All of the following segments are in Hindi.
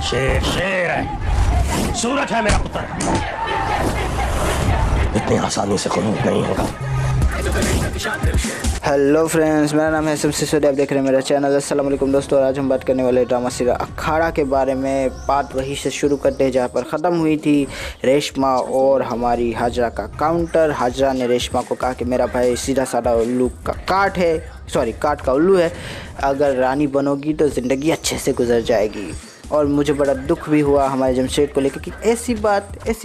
शेर शेर है, सूरज है मेरा पुत्र। इतनी आसानी से खुनूत नहीं होगा। हेलो फ्रेंड्स, मेरा नाम है सिसोदिया, आप देख रहे हैं मेरा चैनल। अस्सलाम वालेकुम दोस्तों। आज हम बात करने वाले ड्रामा सीरियल अखाड़ा के बारे में। बात वहीं से शुरू करते हैं जहाँ पर ख़त्म हुई थी। रेशमा और हमारी हाजरा का काउंटर। हाजरा ने रेशमा को कहा कि मेरा भाई सीधा साधा उल्लू का काट है, सॉरी काट का उल्लू है, अगर रानी बनोगी तो ज़िंदगी अच्छे से गुजर जाएगी। और मुझे बड़ा दुख भी हुआ हमारे जमशेद को लेकर कि ऐसी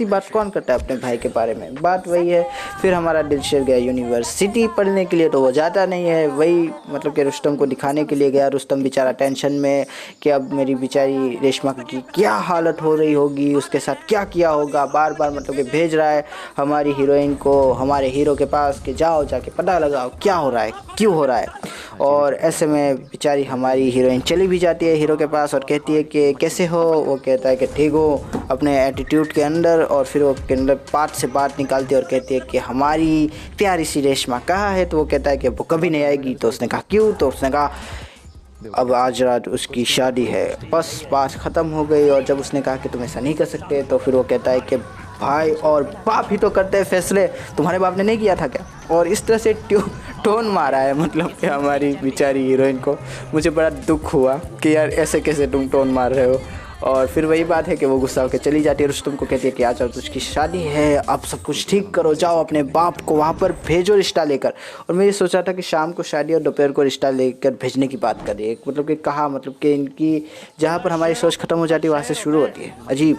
बात कौन करता है अपने भाई के बारे में। बात वही है। फिर हमारा दिलशेर गया यूनिवर्सिटी पढ़ने के लिए, तो वो जाता नहीं है। वही मतलब कि रुस्तम को दिखाने के लिए गया। रुस्तम बेचारा टेंशन में कि अब मेरी बेचारी रेशमा की क्या हालत हो रही होगी, उसके साथ क्या किया होगा। बार बार मतलब कि भेज रहा है हमारी हीरोइन को हमारे हीरो के पास कि जाओ जाके पता लगाओ क्या हो रहा है, क्यों हो रहा है। और ऐसे में बेचारी हमारी हीरोइन चली भी जाती है हीरो के पास और कहती है कि कैसे हो। वो कहता है कि ठीक हो अपने एटीट्यूड के अंदर। और फिर वो के अंदर बात से बात निकालती है और कहती है कि हमारी प्यारी सी रेशमा कहाँ है। तो वो कहता है कि वो कभी नहीं आएगी। तो उसने कहा क्यों। तो उसने कहा अब आज रात उसकी शादी है। बस बात ख़त्म हो गई। और जब उसने कहा कि तुम ऐसा नहीं कर सकते, तो फिर वो कहता है कि भाई और बाप ही तो करते हैं फैसले, तुम्हारे बाप ने नहीं किया था क्या। और इस तरह से टोन मारा है मतलब कि हमारी बेचारी हीरोइन को। मुझे बड़ा दुख हुआ कि यार ऐसे कैसे तुम टोन मार रहे हो। और फिर वही बात है कि वो गुस्सा होकर चली जाती है। रुस्तम को कहती है कि आ जाओ, तुझकी शादी है, अब सब कुछ ठीक करो, जाओ अपने बाप को वहाँ पर भेजो रिश्ता लेकर। और मैं ये सोचा था कि शाम को शादी और दोपहर को रिश्ता लेकर भेजने की बात कर रही है। मतलब कि कहा मतलब कि इनकी जहाँ पर हमारी सोच ख़त्म हो जाती है वहाँ से शुरू होती है। अजीब।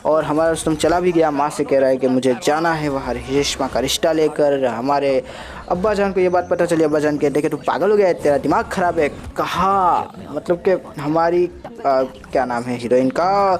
और हमारा रुस्तम चला भी गया। माँ से कह रहा है कि मुझे जाना है वहाँ रेशमा का रिश्ता लेकर। हमारे अब्बा जान को ये बात पता चली। अब्बा जान कहते हैं कि तू पागल हो गया है, तेरा दिमाग ख़राब है। कहा मतलब कि हमारी क्या नाम है हीरोइन का,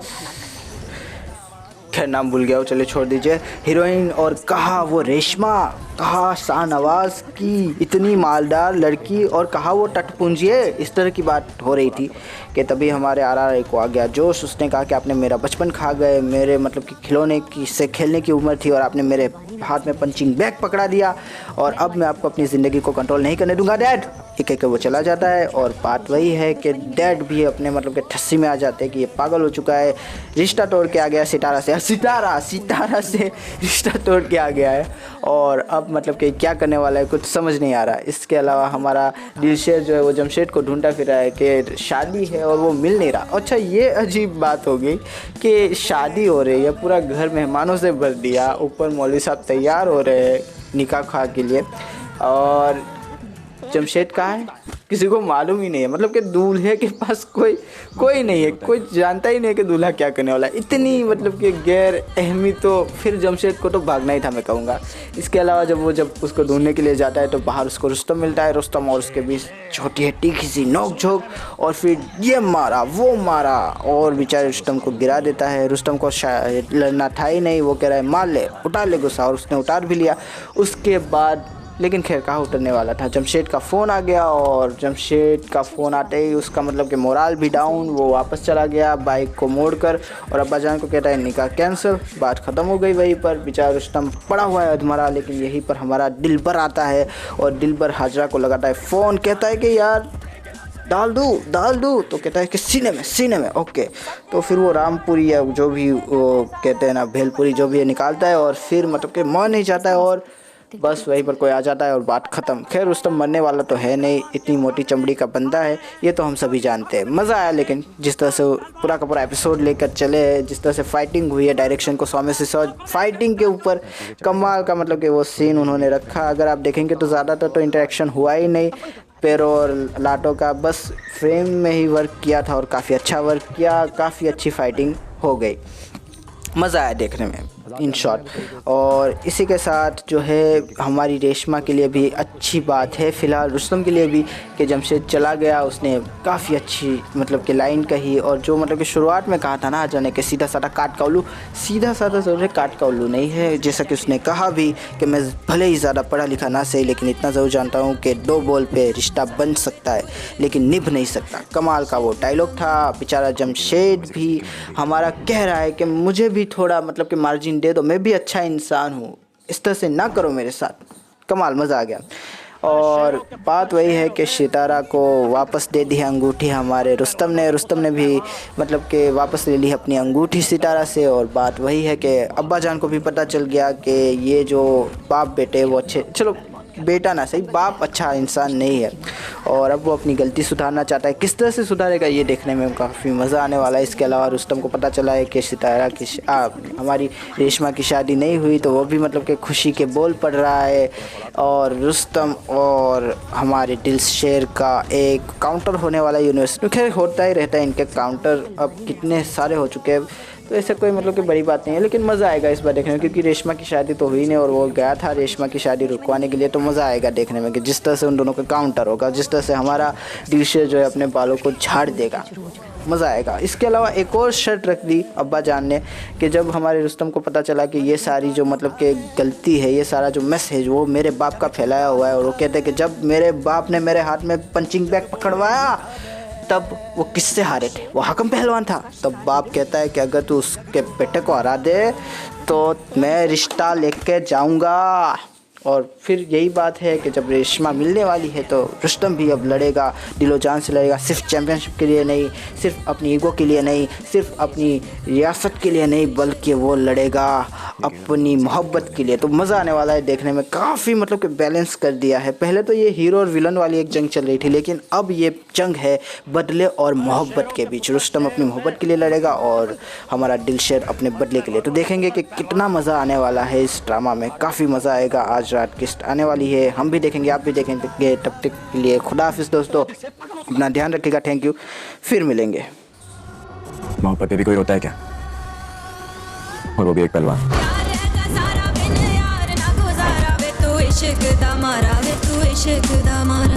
खैर नाम भूल गया हो, चलिए छोड़ दीजिए। हीरोइन और कहा वो रेशमा, कहा शाहनवाज की इतनी मालदार लड़की, और कहा वो टटपुंजी है। इस तरह की बात हो रही थी कि तभी हमारे RRR को आ गया जोश। उसने कहा कि आपने मेरा बचपन खा गए, मेरे मतलब कि खिलौने की से खेलने की उम्र थी और आपने मेरे हाथ में पंचिंग बैग पकड़ा दिया, और अब मैं आपको अपनी ज़िंदगी को कंट्रोल नहीं करने दूंगा डैड। एक एक वो चला जाता है। और बात वही है कि डैड भी अपने मतलब कि ठस्सी में आ जाते हैं कि ये पागल हो चुका है, रिश्ता तोड़ के आ गया सितारा से, सितारा से रिश्ता तोड़ के आ गया है। और अब मतलब कि क्या करने वाला है कुछ समझ नहीं आ रहा। इसके अलावा हमारा दिलशेर जो है वो जमशेद को ढूंढता फिर रहा है कि शादी है और वो मिल नहीं रहा। अच्छा ये अजीब बात हो गई कि शादी हो रही है, पूरा घर मेहमानों से भर दिया, ऊपर मौलवी साहब तैयार हो रहे हैं निकाह खाह के लिए, और जमशेद कहाँ है किसी को मालूम ही नहीं है। मतलब कि दूल्हे के पास कोई नहीं है, कोई जानता ही नहीं है कि दूल्हा क्या करने वाला है। इतनी मतलब कि गैर अहमी। तो फिर जमशेद को तो भागना ही था मैं कहूँगा। इसके अलावा जब उसको ढूंढने के लिए जाता है तो बाहर उसको रुस्तम मिलता है। रुस्तम और उसके बीच छोटी है तीखी सी नोक झोंक, और फिर ये मारा वो मारा और बेचारे रुस्तम को गिरा देता है। रुस्तम को लड़ना था ही नहीं, वो कह रहा है मार ले, उतार ले गुस्सा, और उसने उतार भी लिया। उसके बाद लेकिन खैर कहाँ उतरने वाला था, जमशेद का फ़ोन आ गया। और जमशेद का फ़ोन आते ही उसका मतलब कि मोराल भी डाउन, वो वापस चला गया बाइक को मोड़कर, और अब्बा जान को कहता है निकाह कैंसिल। बात ख़त्म हो गई वहीं पर। बेचारा रुस्तम पड़ा हुआ है अधमरा। लेकिन यहीं पर हमारा दिलबर आता है और दिलबर हाजरा को लगाता है फ़ोन, कहता है कि यार डाल दूँ। तो कहता है कि सीने में ओके। तो फिर वो रामपुरी या जो भी वो कहते हैं ना भेलपुरी जो भी है निकालता है, और फिर मतलब कि मर नहीं जाता है, और बस वहीं पर कोई आ जाता है और बात ख़त्म। खैर रुस्तम मरने वाला तो है नहीं, इतनी मोटी चमड़ी का बंदा है, ये तो हम सभी जानते हैं। मज़ा आया लेकिन जिस तरह से पूरा का पूरा एपिसोड लेकर चले, जिस तरह से फाइटिंग हुई है, डायरेक्शन को 100 में से 100 फाइटिंग के ऊपर कमाल का मतलब कि वो सीन उन्होंने रखा। अगर आप देखेंगे तो ज़्यादातर तो इंटरेक्शन हुआ ही नहीं, पैरों और लाटों का बस फ्रेम में ही वर्क किया था, और काफ़ी अच्छा वर्क किया, काफ़ी अच्छी फाइटिंग हो गई। मज़ा आया देखने में इन शॉर्ट। और इसी के साथ जो है हमारी रेशमा के लिए भी अच्छी बात है, फ़िलहाल रुस्तम के लिए भी, कि जमशेद चला गया, उसने काफ़ी अच्छी मतलब कि लाइन कही। और जो मतलब कि शुरुआत में कहा था ना जाने के सीधा साधा काट का उल्लू, सीधा साधा ज़रूर काट का उल्लू नहीं है। जैसा कि उसने कहा भी कि मैं भले ही ज़्यादा पढ़ा लिखा ना सही, लेकिन इतना ज़रूर जानता हूँ कि 2 बॉल पे रिश्ता बन सकता है लेकिन निभ नहीं सकता। कमाल का वो डायलॉग था। बेचारा जमशेद भी हमारा कह रहा है कि मुझे भी थोड़ा मतलब कि मार्जिन दे दो, मैं भी अच्छा इंसान हूँ, इस तरह से ना करो मेरे साथ। कमाल, मज़ा आ गया। और बात वही है कि सितारा को वापस दे दी है अंगूठी हमारे रुस्तम ने भी मतलब कि वापस ले ली है अपनी अंगूठी सितारा से। और बात वही है कि अब्बा जान को भी पता चल गया कि ये जो बाप बेटे वो अच्छे, चलो बेटा ना सही, बाप अच्छा इंसान नहीं है, और अब वो अपनी गलती सुधारना चाहता है। किस तरह से सुधारेगा ये देखने में काफ़ी मज़ा आने वाला है। इसके अलावा रुस्तम को पता चला है कि सितारा की हमारी रेशमा की शादी नहीं हुई, तो वो भी मतलब कि खुशी के बोल पड़ रहा है। और रुस्तम और हमारे दिलशेर का एक काउंटर होने वाला यूनिवर्सिटी, खैर होता ही रहता है इनके काउंटर, अब कितने सारे हो चुके हैं, तो ऐसे कोई मतलब कि बड़ी बात नहीं है। लेकिन मज़ा आएगा इस बार देखने में, क्योंकि रेशमा की शादी तो हुई नहीं और वो गया था रेशमा की शादी रुकवाने के लिए, तो मज़ा आएगा देखने में कि जिस तरह से उन दोनों का काउंटर होगा, जिस तरह से हमारा दिलशेर जो है अपने बालों को झाड़ देगा, मज़ा आएगा। इसके अलावा एक और शर्त रख दी अब्बा जान ने कि जब हमारे रुस्तम को पता चला कि ये सारी जो मतलब कि गलती है, ये सारा जो मैसेज वो मेरे बाप का फैलाया हुआ है, और वो कहते हैं कि जब मेरे बाप ने मेरे हाथ में पंचिंग बैग पकड़वाया तब वो किससे हारे थे, वो हाकम पहलवान था। तब बाप कहता है कि अगर तू उसके बेटे को हरा दे तो मैं रिश्ता लेके जाऊंगा। और फिर यही बात है कि जब रेशमा मिलने वाली है तो रुस्तम भी अब लड़ेगा, दिलो जान से लड़ेगा, सिर्फ चैम्पियनशिप के लिए नहीं, सिर्फ अपनी ईगो के लिए नहीं, सिर्फ अपनी रियासत के लिए नहीं, बल्कि वो लड़ेगा अपनी मोहब्बत के लिए। तो मज़ा आने वाला है देखने में, काफ़ी मतलब कि बैलेंस कर दिया है। पहले तो ये हीरो और विलन वाली एक जंग चल रही थी, लेकिन अब ये जंग है बदले और मोहब्बत के बीच। रुस्तम अपनी मोहब्बत के लिए लड़ेगा और हमारा दिलशेर अपने बदले के लिए। तो देखेंगे कि कितना मज़ा आने वाला है इस ड्रामा में, काफ़ी मज़ा आएगा। आज रात किस्त आने वाली है, हम भी देखेंगे, आप भी देखेंगे। तब तक के लिए खुदा हाफिज़ दोस्तों, अपना ध्यान रखिएगा। थैंक यू, फिर मिलेंगे। मोहब्बत पे भी कोई होता है क्या, और वो भी एक पहलवान। इश्क दा मारा वे तू इश्क दा मारा